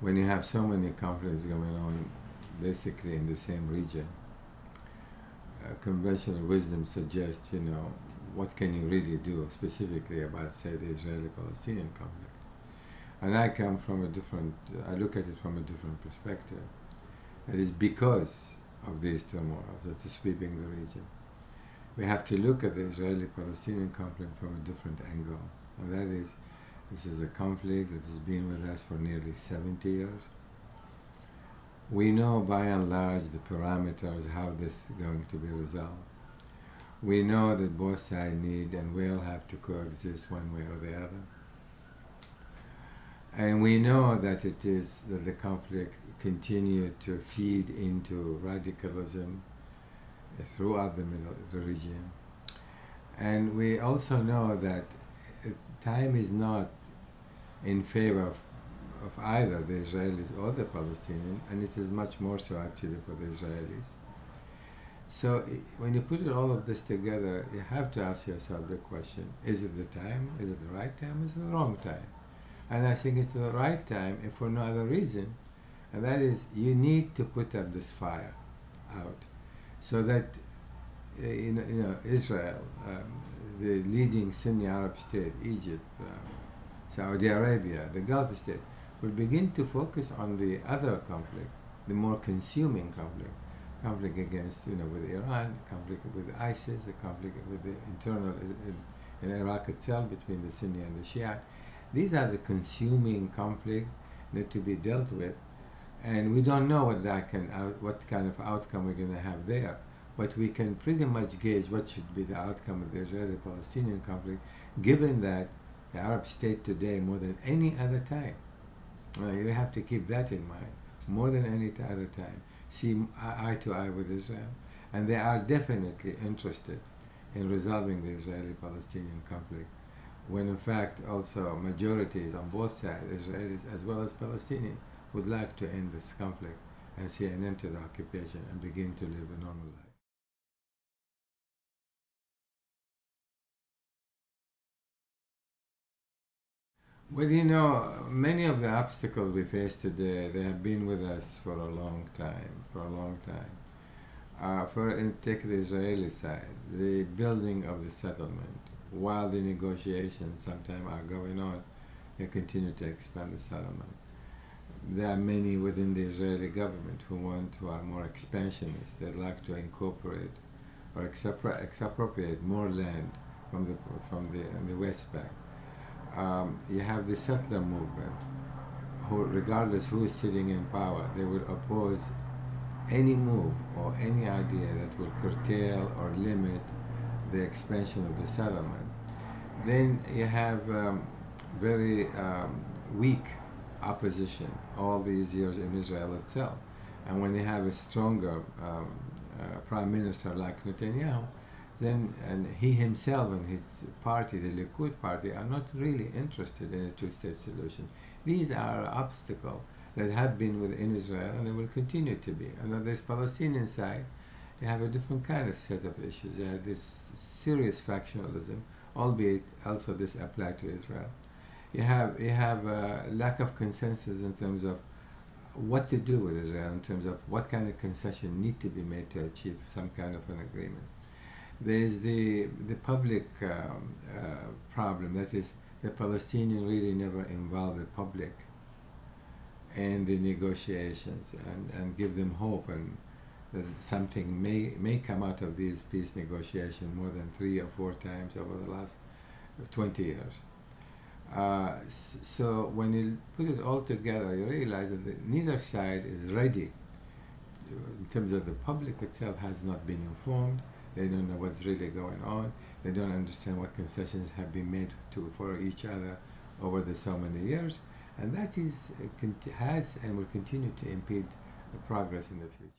when you have so many conflicts going on basically in the same region, conventional wisdom suggests, what can you really do specifically about, say, the Israeli-Palestinian conflict? And I look at it from a different perspective. It is because of these turmoils that is sweeping the region. We have to look at the Israeli-Palestinian conflict from a different angle. And that is, this is a conflict that has been with us for nearly 70 years. We know by and large the parameters, how this is going to be resolved. We know that both sides need and will have to coexist one way or the other. And we know that that the conflict continued to feed into radicalism throughout the region. And we also know that time is not in favor of either the Israelis or the Palestinians, and it is much more so actually for the Israelis. So when you put all of this together, you have to ask yourself the question, is it the time? Is it the right time? Is it the wrong time? And I think it's the right time, if for no other reason, and that is, you need to put up this fire out so that Israel, the leading Sunni Arab state, Egypt, Saudi Arabia, the Gulf state, will begin to focus on the other conflict, the more consuming conflict against, with Iran, conflict with ISIS, the conflict with the internal in Iraq itself between the Sunni and the Shia. These are the consuming conflict that to be dealt with, and we don't know what kind of outcome we're going to have there. But we can pretty much gauge what should be the outcome of the Israeli-Palestinian conflict, given that the Arab state today, more than any other time, you have to keep that in mind, more than any other time, see eye to eye with Israel, and they are definitely interested in resolving the Israeli-Palestinian conflict, when in fact also majorities on both sides, Israelis as well as Palestinians, would like to end this conflict and see an end to the occupation and begin to live a normal life. Well, many of the obstacles we face today, they have been with us for a long time, take the Israeli side, the building of the settlement. While the negotiations sometimes are going on, they continue to expand the settlement. There are many within the Israeli government who are more expansionist. They'd like to incorporate or expropriate more land from the West Bank. You have the settler movement, who, regardless who is sitting in power, they will oppose any move or any idea that will curtail or limit the expansion of the settlement. Then you have very weak opposition all these years in Israel itself. And when you have a stronger prime minister like Netanyahu, and he himself and his party, the Likud party, are not really interested in a two-state solution. These are obstacles that have been within Israel, and they will continue to be. And on this Palestinian side, you have a different kind of set of issues. You have this serious factionalism, albeit also this applies to Israel. You have a lack of consensus in terms of what to do with Israel, in terms of what kind of concession need to be made to achieve some kind of an agreement. There's the public problem, that is, the Palestinians really never involve the public in the negotiations and give them hope and that something may come out of these peace negotiations more than 3 or 4 times over the last 20 years. So when you put it all together, you realize that neither side is ready. In terms of the public itself has not been informed. They don't know what's really going on. They don't understand what concessions have been made for each other over so many years. And that has and will continue to impede the progress in the future.